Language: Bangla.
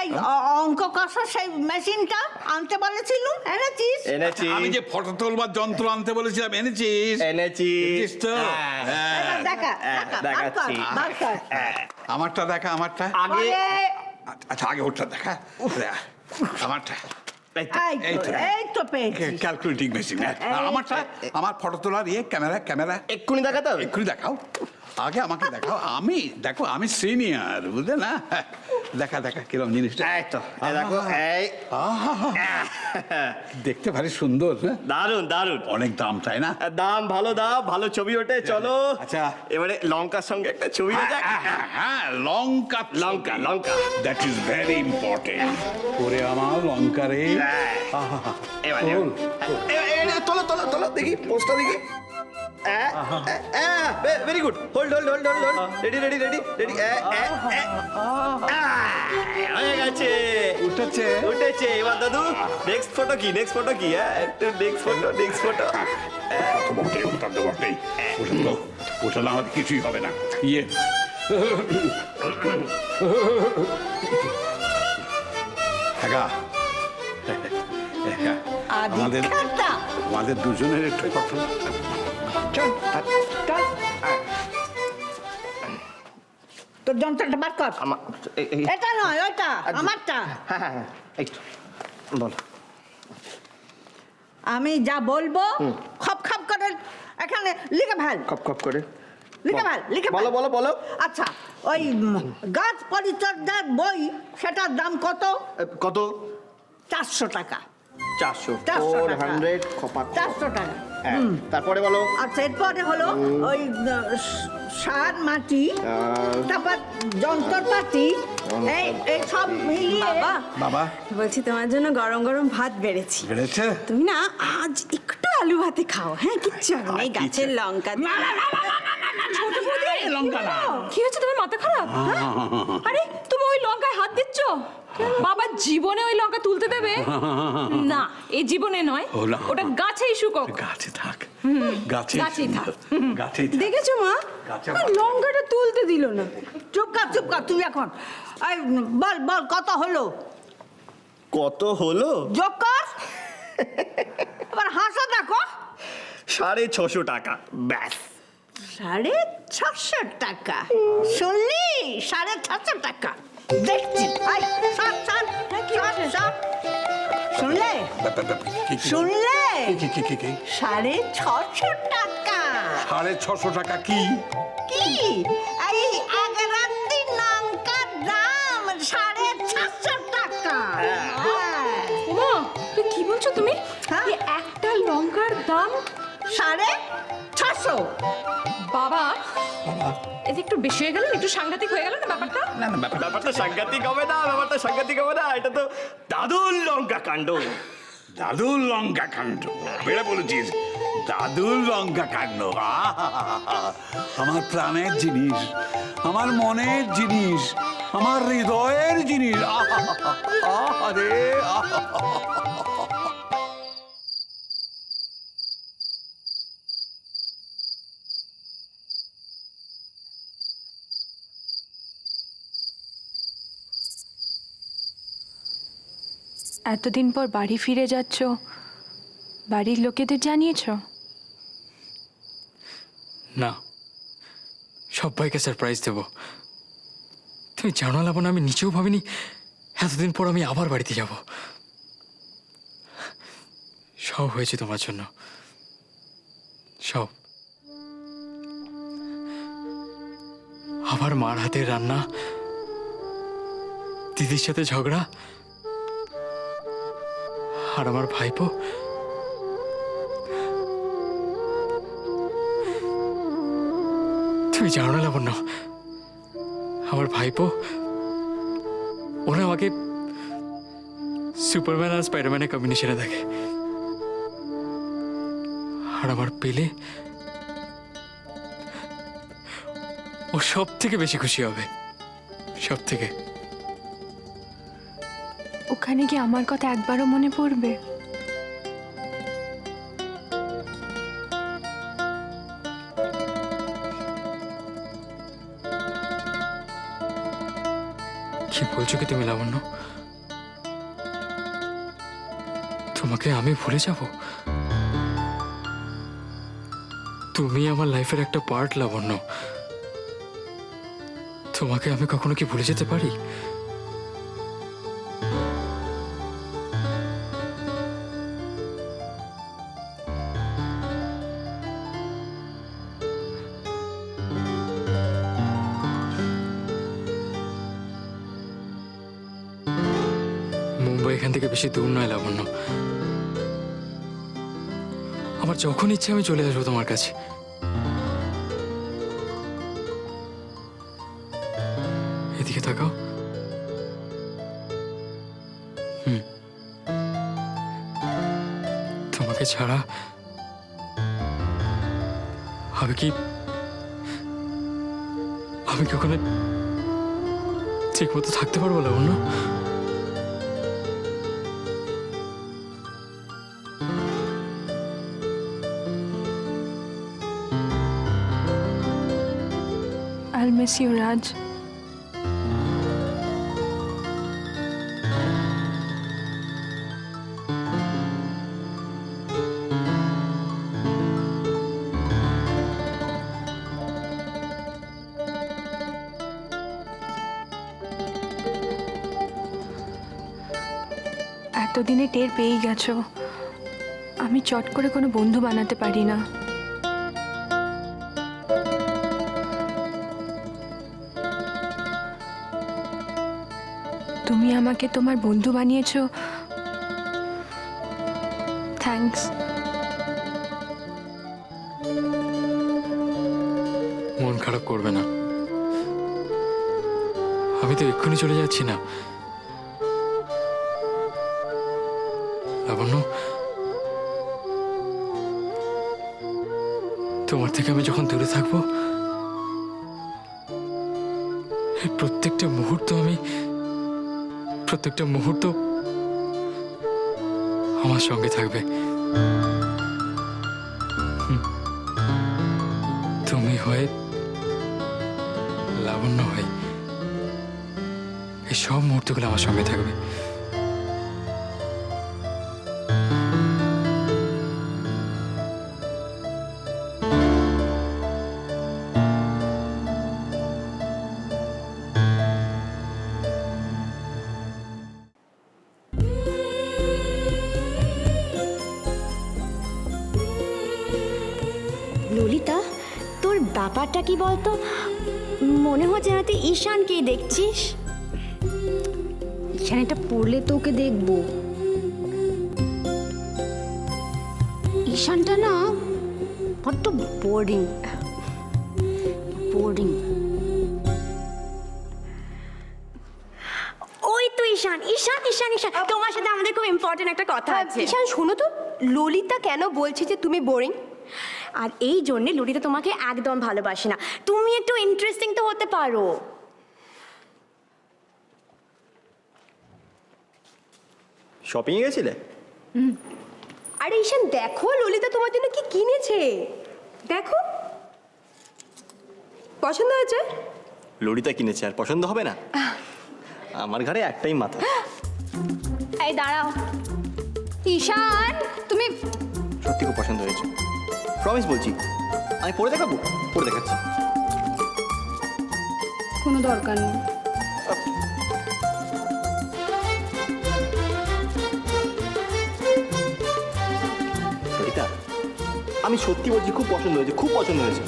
সেই অঙ্ক কষার সেই মেশিনটা আনতে বলেছিলুম, এনেছিস? এনেছি। আমি যে ফটো তোলবার যন্ত্র আনতে বলেছিলাম, এনেছিস? এনেছি। এনেছিস তো? হ্যাঁ। দেখা দেখাচ্ছি। আমারটা দেখা, আমারটা। আগে আচ্ছা, আগে ওটা দেখা। আমারটা এই তো। এই তো পেয়েছি। Calculating machine. আমারটা, আমার ফটো তোলার ক্যামেরা। এক্ষুনি দেখাতে হবে? এক্ষুনি দেখাও, আগে আমাকে দেখাও। দেখো আমি সিনিয়র, বুঝলে না? দেখা কিরম জিনিসটা। এই তো, এই দেখো, এই দেখতে ভারী সুন্দর। দারুন দারুন। অনেক দাম, তাই না? দাম ভালো, দাম ভালো, ছবি ওঠে। চলো আচ্ছা, এবারে লঙ্কার সঙ্গে একটা ছবি হয়ে যাক। হ্যাঁ, লঙ্কা। That is very important. ওরে আমার লঙ্কা রে। এবারে তোলো তোলো তোলো, দেখি পোস্টটা দেখি। Very good. হোল্ড রেডি হয়ে গেছে। উঠেছে। এবার দাদু নেক্সট ফটো কি? একটু নেক্সট ফটো। ওটা তো বটেই। ওটা না হলে কিছুই হবে না। আমাদের দুজনের একটু ফটো। চল তোর যন্ত্রটা বার কর। এটা নয়, ওইটা আমারটা। হ্যাঁ, বল। আমি যা বলবো খপ করে এখানে লিখে ফেল। খপ করে লিখে ফেল। বলো। আচ্ছা, ওই গাছ পরিচর্যার বই, সেটার দাম কত? 400 টাকা। 400 টাকা। 400 খপা 400 টাকা। তারপরে বলো। আচ্ছা, এরপরে হলো ওই সার, মাটি, তারপর যন্ত্রপাতি, এই সব মিলিয়ে। বাবা, বলছি তোমার জন্য গরম গরম ভাত বেড়েছি। তুমি না আজ একটু আলু ভাতে খাও। হ্যাঁ, কিচ্ছু হবে না। এই গাছের লঙ্কা। ছোট বৌদি, লঙ্কা না। কি হচ্ছে, তোমার মাথা খারাপ? আরে তুমি ওই লঙ্কায় হাত দিচ্ছ? বাবা জীবনে ওই লঙ্কা তুলতে দেবে না? এই জীবনে নয়, ওটা গাছেই শুকোক। গাছে থাক। দেখেছো মা, লঙ্কাটা তুলতে দিল না। চুপ কর তুই এখন। বল কত হলো? যোগ কর। আবার হাসা দেখো। 650 টাকা। ব্যাস। 650 টাকা? শুনলি? 650 টাকা দেখছি। শুনলে? 650 টাকা। 650 টাকা কি? এই আগের রাত্রির লঙ্কার দাম 650 টাকা। ওমা, তুই কি বলছো তুমি? হ্যাঁ। এই একটা লঙ্কার দাম 650। বাবা, এটা একটু বেশি হয়ে গেল, একটু সাংঘাতিক হয়ে গেল না ব্যাপারটা? না, ব্যাপারটা সাংঘাতিক হবে না। এটা তো দাদুর লঙ্কা কাণ্ড। দাদুর লঙ্কা কাণ্ড। বেড়ে বলেছিস, দাদুর লঙ্কা কাণ্ড। আমার প্রাণের জিনিস, আমার মনের জিনিস, আমার হৃদয়ের জিনিস। আরে এতদিন পর বাড়ি ফিরে যাচ্ছ, বাড়ির লোকেদের জানিয়েছ? না, সবাইকে সারপ্রাইজ দেব। তুমি জানো লাবণ, আমি নিচেও ভাবিনি এতদিন পর আমি আবার বাড়িতে যাব। সব হয়েছে তোমার জন্য, সব। আবার মার হাতের রান্না, দিদির সাথে ঝগড়া, আর আমার ভাইপো। তুমি জানো না লাবণ্য, আমার ভাইপো ওরা আমাকে সুপারম্যান আর স্পাইডারম্যানের কম্বিনেশনে দেখে। আর আমার পেলে ও সব থেকে বেশি খুশি হবে, সব থেকে। ওখানে কি আমার কথা একবারও মনে পড়বে? কি বলছো কি তুমি লাবণ্য? তোমাকে আমি ভুলে যাব? তুমি আমার লাইফের একটা পার্ট লাবণ্য। তোমাকে আমি কখনো কি ভুলে যেতে পারি? মুম্বাই এখান থেকে বেশি দূর নয় লাবণ্য। আমার যখন ইচ্ছে আমি চলে আসবো তোমার কাছে। এদিকে তাকাও। তোমাকে ছাড়া আমি কি ওখানে ঠিক মতো থাকতে পারবো লাবণ্য? I'll miss you, Raj. এতদিনে টের পেয়েই গেছো আমি চট করে কোনো বন্ধু বানাতে পারি না। তুমি আমাকে তোমার বন্ধু বানিয়েছো, থ্যাঙ্কস। মন খারাপ করবে না, আমি তো এক্ষুনি চলে যাচ্ছি না লাবণ্য। তোমার থেকে আমি যখন দূরে থাকবো এই প্রত্যেকটা মুহূর্ত আমার সঙ্গে থাকবে। তুমি হয়ে লাবণ্য হয়ে এই সব মুহূর্তগুলো আমার সঙ্গে থাকবে। ললিতা, তোর ব্যাপারটা কি বলতো? মনে হচ্ছে না তুই ঈশানকেই দেখছিস। ঈশান এটা পড়লে তোকে দেখবো। ঈশানটা না বড্ড বোরিং। ওই তো ঈশান, তোমার সাথে আমাদের খুব ইম্পর্টেন্ট একটা কথা আছে। ঈশান শোনো তো, ললিতা কেন বলছে যে তুমি বোরিং? আর এই জন্যে ললিতা তোমাকে একদম ভালোবাসে না। তুমি একটু ইন্টারেস্টিং তো হতে পারো। শপিং এ গেছিলে? আরে ঈশান দেখো ললিতা তোমার জন্য কি কিনেছে, দেখো পছন্দ হয়েছে? ললিতা কিনেছে আর পছন্দ হবে না? আমার ঘরে একটাই মাথা। এই দাঁড়াও ঈশান, তুমি সত্যি খুব পছন্দ হয়েছে, প্রমিস বলছি। আমি পরে দেখাবো, পরে দেখাচ্ছি। কোনো দরকার নেই। ললিতা, আমি সত্যি বলছি খুব পছন্দ হয়েছে, খুব পছন্দ হয়েছে।